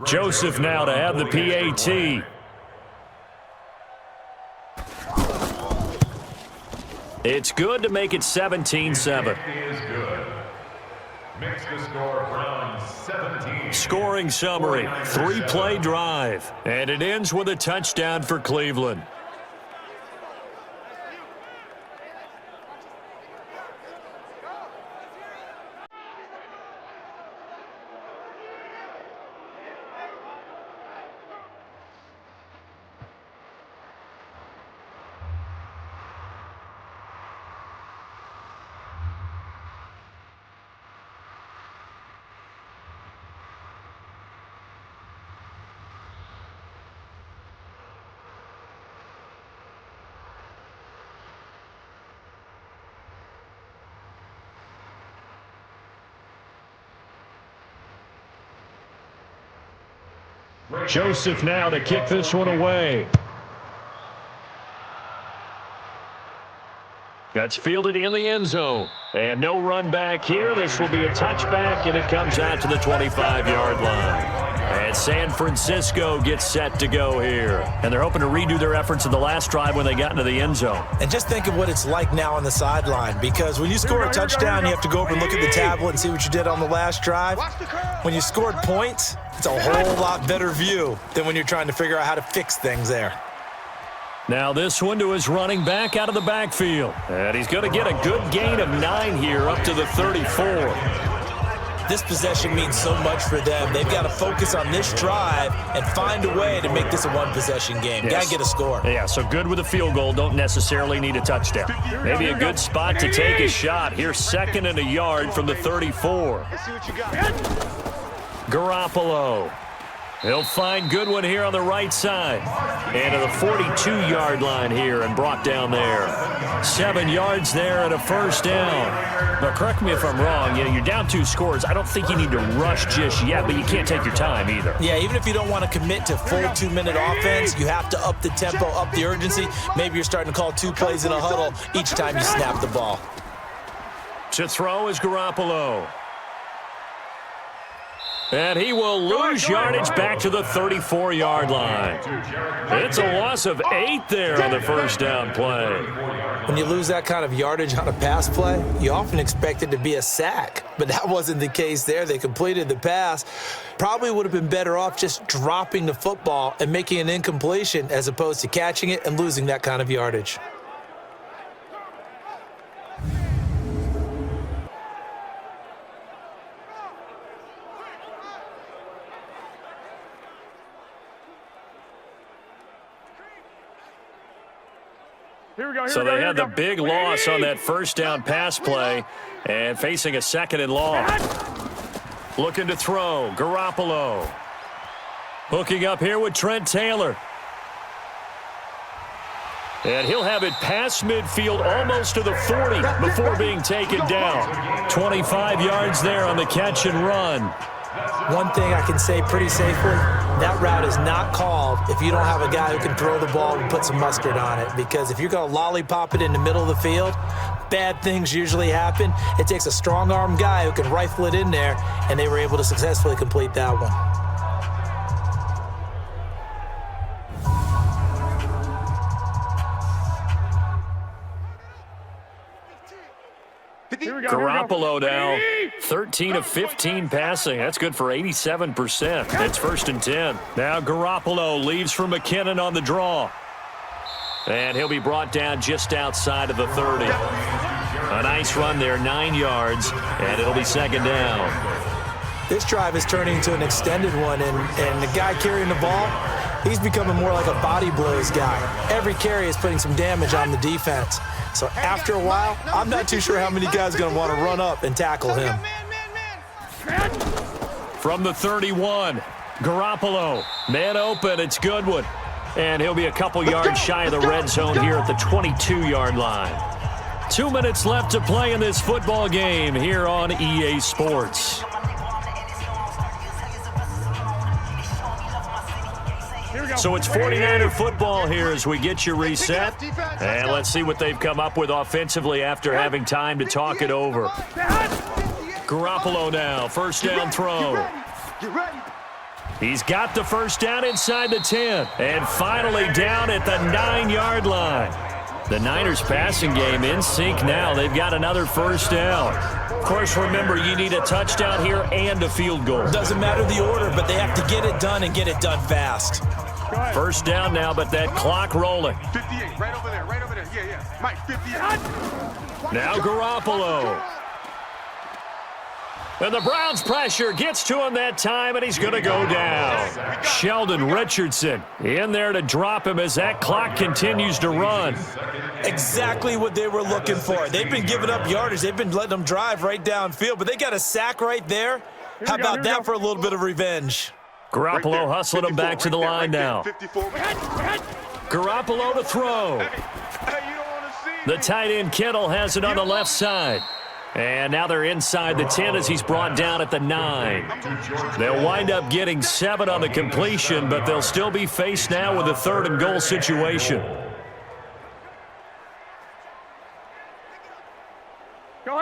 Joseph now to have the PAT. It's good to make it 17-7. Scoring summary, 3-play drive. And it ends with a touchdown for Cleveland. Joseph now to kick this one away. That's fielded in the end zone. And no run back here. This will be a touchback, and it comes out to the 25-yard line. And San Francisco gets set to go here. And they're hoping to redo their efforts in the last drive when they got into the end zone. And just think of what it's like now on the sideline, because when you score a touchdown, you have to go over and look at the tablet and see what you did on the last drive. When you scored points, it's a whole lot better view than when you're trying to figure out how to fix things there. Now this one to his running back out of the backfield. And he's going to get a good gain of 9 here up to the 34. This possession means so much for them. They've got to focus on this drive and find a way to make this a one-possession game. Yes. Got to get a score. Yeah, so good with a field goal. Don't necessarily need a touchdown. Maybe a good spot to take a shot. Here's 2nd and a yard from the 34. Garoppolo. He'll find Goodwin here on the right side. And to the 42-yard line here and brought down there. 7 yards there and a first down. Now, correct me if I'm wrong. You're down 2 scores. I don't think you need to rush just yet, but you can't take your time either. Yeah, even if you don't want to commit to full 2-minute offense, you have to up the tempo, up the urgency. Maybe you're starting to call 2 plays in a huddle each time you snap the ball. To throw is Garoppolo. And he will lose yardage back to the 34-yard line. It's a loss of 8 there on the first down play. When you lose that kind of yardage on a pass play, you often expect it to be a sack. But that wasn't the case there. They completed the pass. Probably would have been better off just dropping the football and making an incompletion as opposed to catching it and losing that kind of yardage. So they had the big loss on that first down pass play and facing a 2nd and long. Looking to throw, Garoppolo. Hooking up here with Trent Taylor. And he'll have it past midfield almost to the 40 before being taken down. 25 yards there on the catch and run. One thing I can say pretty safely, that route is not called if you don't have a guy who can throw the ball and put some mustard on it. Because if you're going to lollipop it in the middle of the field, bad things usually happen. It takes a strong-arm guy who can rifle it in there, and they were able to successfully complete that one. Garoppolo now, 13 of 15 passing. That's good for 87%. It's 1st and 10. Now Garoppolo leaves for McKinnon on the draw. And he'll be brought down just outside of the 30. A nice run there, 9 yards, and it'll be 2nd down. This drive is turning into an extended one, and the guy carrying the ball, he's becoming more like a body blows guy. Every carry is putting some damage on the defense. So after a while, I'm not too sure how many guys are going to want to run up and tackle him. From the 31, Garoppolo, man open, it's Goodwin. And he'll be a couple yards shy of the red zone here at the 22-yard line. 2 minutes left to play in this football game here on EA Sports. So it's 49er football here as we get you reset. And let's see what they've come up with offensively after having time to talk it over. Garoppolo now, first down throw. He's got the first down inside the 10. And finally down at the 9-yard line. The Niners passing game in sync now. They've got another first down. Of course, remember, you need a touchdown here and a field goal. Doesn't matter the order, but they have to get it done and get it done fast. First down now, but that clock rolling. 58, right over there, right over there. Yeah. Mike, 58. Now Garoppolo. And the Browns pressure gets to him that time, and he's going to go down. Sheldon Richardson in there to drop him as that clock continues to run. Exactly what they were looking for. They've been giving up yardage. They've been letting them drive right downfield, but they got a sack right there. How about that for a little bit of revenge? Garoppolo hustling him back to the line now. Garoppolo to throw. The tight end Kittle has it on the left side. And now they're inside the 10 as he's brought down at the 9. They'll wind up getting 7 on the completion, but they'll still be faced now with a 3rd and goal situation.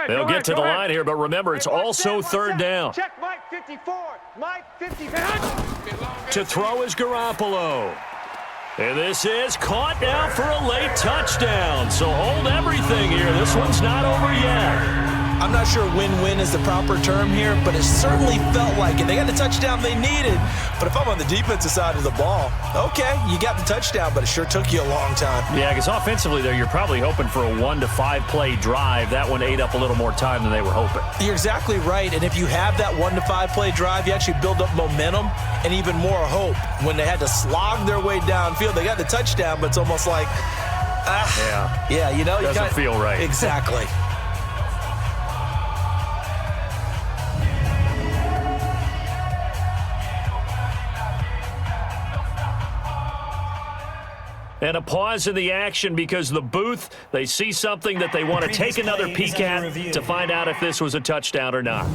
They'll get to the line here, but remember, it's also 3rd down. Check Mike 54. Mike 54. To throw is Garoppolo. And this is caught now for a late touchdown. So hold everything here. This one's not over yet. I'm not sure win-win is the proper term here, but it certainly felt like it. They got the touchdown they needed, but if I'm on the defensive side of the ball, okay, you got the touchdown, but it sure took you a long time. Yeah, because offensively there, you're probably hoping for a 1 to 5 play drive. That one ate up a little more time than they were hoping. You're exactly right, and if you have that 1 to 5 play drive, you actually build up momentum and even more hope. When they had to slog their way downfield, they got the touchdown, but it's almost like, you know, doesn't feel right. Exactly. And a pause in the action because the booth, they see something that they want to take another peek at to find out if this was a touchdown or not.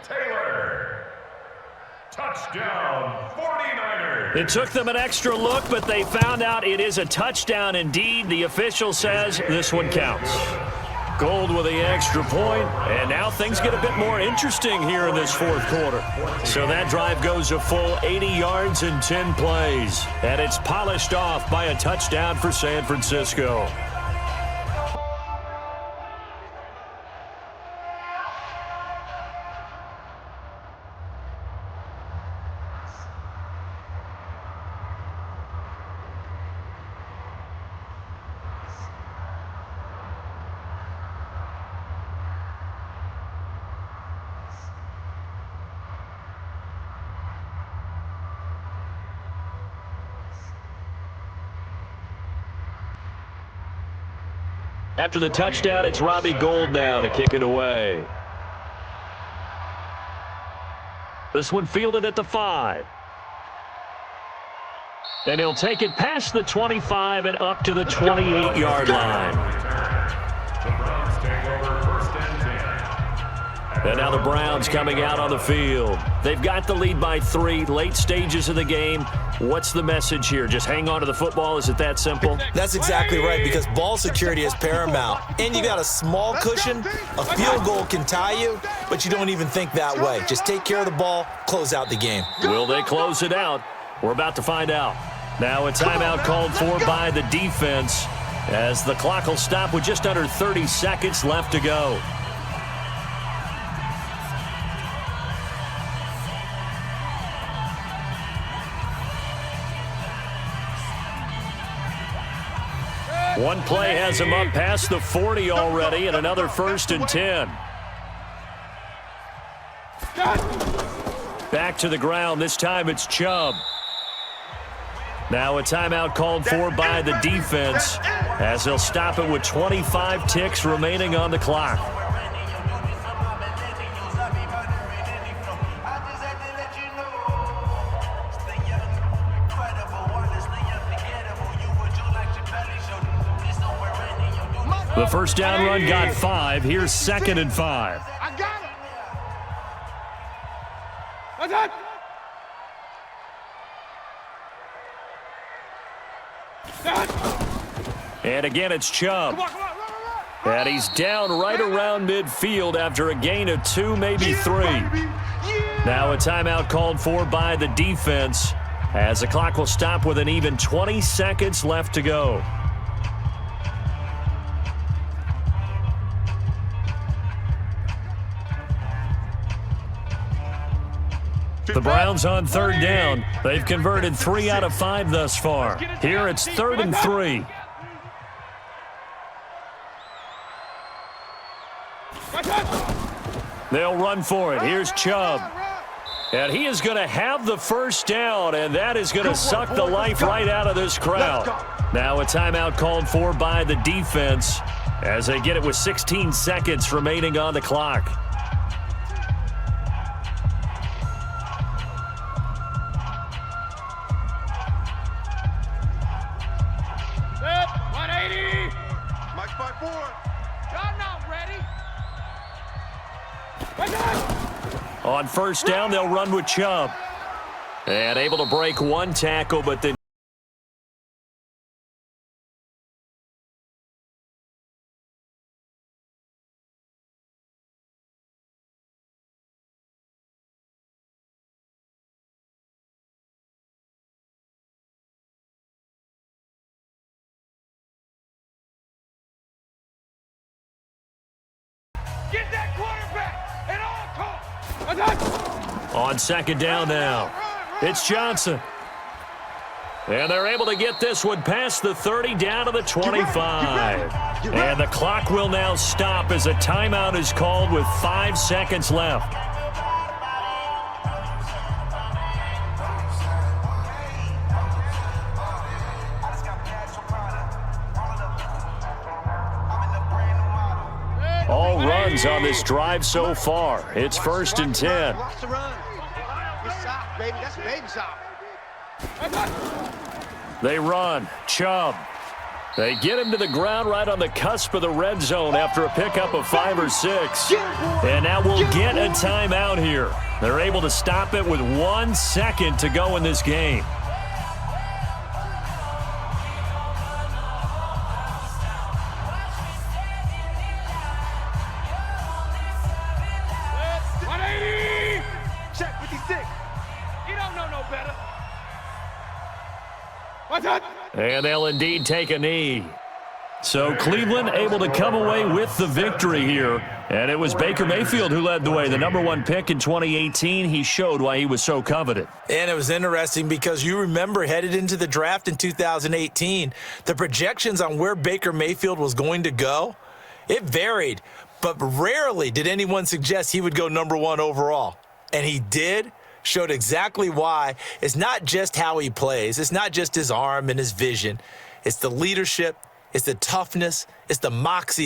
Taylor. Touchdown, 49ers. It took them an extra look, but they found out it is a touchdown indeed. The official says this one counts. Gold with the extra point, and now things get a bit more interesting here in this 4th quarter. So that drive goes a full 80 yards in 10 plays, and it's polished off by a touchdown for San Francisco. After the touchdown, it's Robbie Gould now to kick it away. This one fielded at the 5. And he'll take it past the 25 and up to the 28-yard line. And now the Browns coming out on the field. They've got the lead by 3, late stages of the game. What's the message here? Just hang on to the football? Is it that simple? That's exactly right, because ball security is paramount. And you got a small cushion. A field goal can tie you, but you don't even think that way. Just take care of the ball, close out the game. Will they close it out? We're about to find out. Now a timeout called for by the defense as the clock will stop with just under 30 seconds left to go. One play has him up past the 40 already, and another 1st and 10. Back to the ground. This time it's Chubb. Now a timeout called for by the defense as they'll stop it with 25 ticks remaining on the clock. The first down run got 5. Here's 2nd and 5. I got him. What's up? And again, it's Chubb. Come on, run. And he's down right around midfield after a gain of 2, maybe 3. Now a timeout called for by the defense as the clock will stop with an even 20 seconds left to go. The Browns on 3rd down. They've converted 3 out of 5 thus far. Here it's 3rd and 3. They'll run for it. Here's Chubb. And he is going to have the first down, and that is going to suck the life right out of this crowd. Now a timeout called for by the defense as they get it with 16 seconds remaining on the clock. Set, 180. Mike 5-4. Y'all not ready. On 1st down, they'll run with Chubb. And able to break 1 tackle, but then Get that quarterback at all costs. on 2nd down now, it's Johnson. And they're able to get this one past the 30 down to the 25. And the clock will now stop as a timeout is called with 5 seconds left. All runs on this drive so far. It's 1st and 10. Watch the run. It's soft, baby. That's baby soft. They run. Chubb. They get him to the ground right on the cusp of the red zone after a pickup of 5 or 6. And now we'll get a timeout here. They're able to stop it with 1 second to go in this game. Check 56. You don't know no better. And they'll indeed take a knee. So Cleveland able to come away with the victory here. And it was Baker Mayfield who led the way. The #1 pick in 2018. He showed why he was so coveted. And it was interesting because you remember headed into the draft in 2018, the projections on where Baker Mayfield was going to go, it varied. But rarely did anyone suggest he would go #1 overall. And he did. Showed exactly why. It's not just how he plays. It's not just his arm and his vision. It's the leadership. It's the toughness. It's the moxie.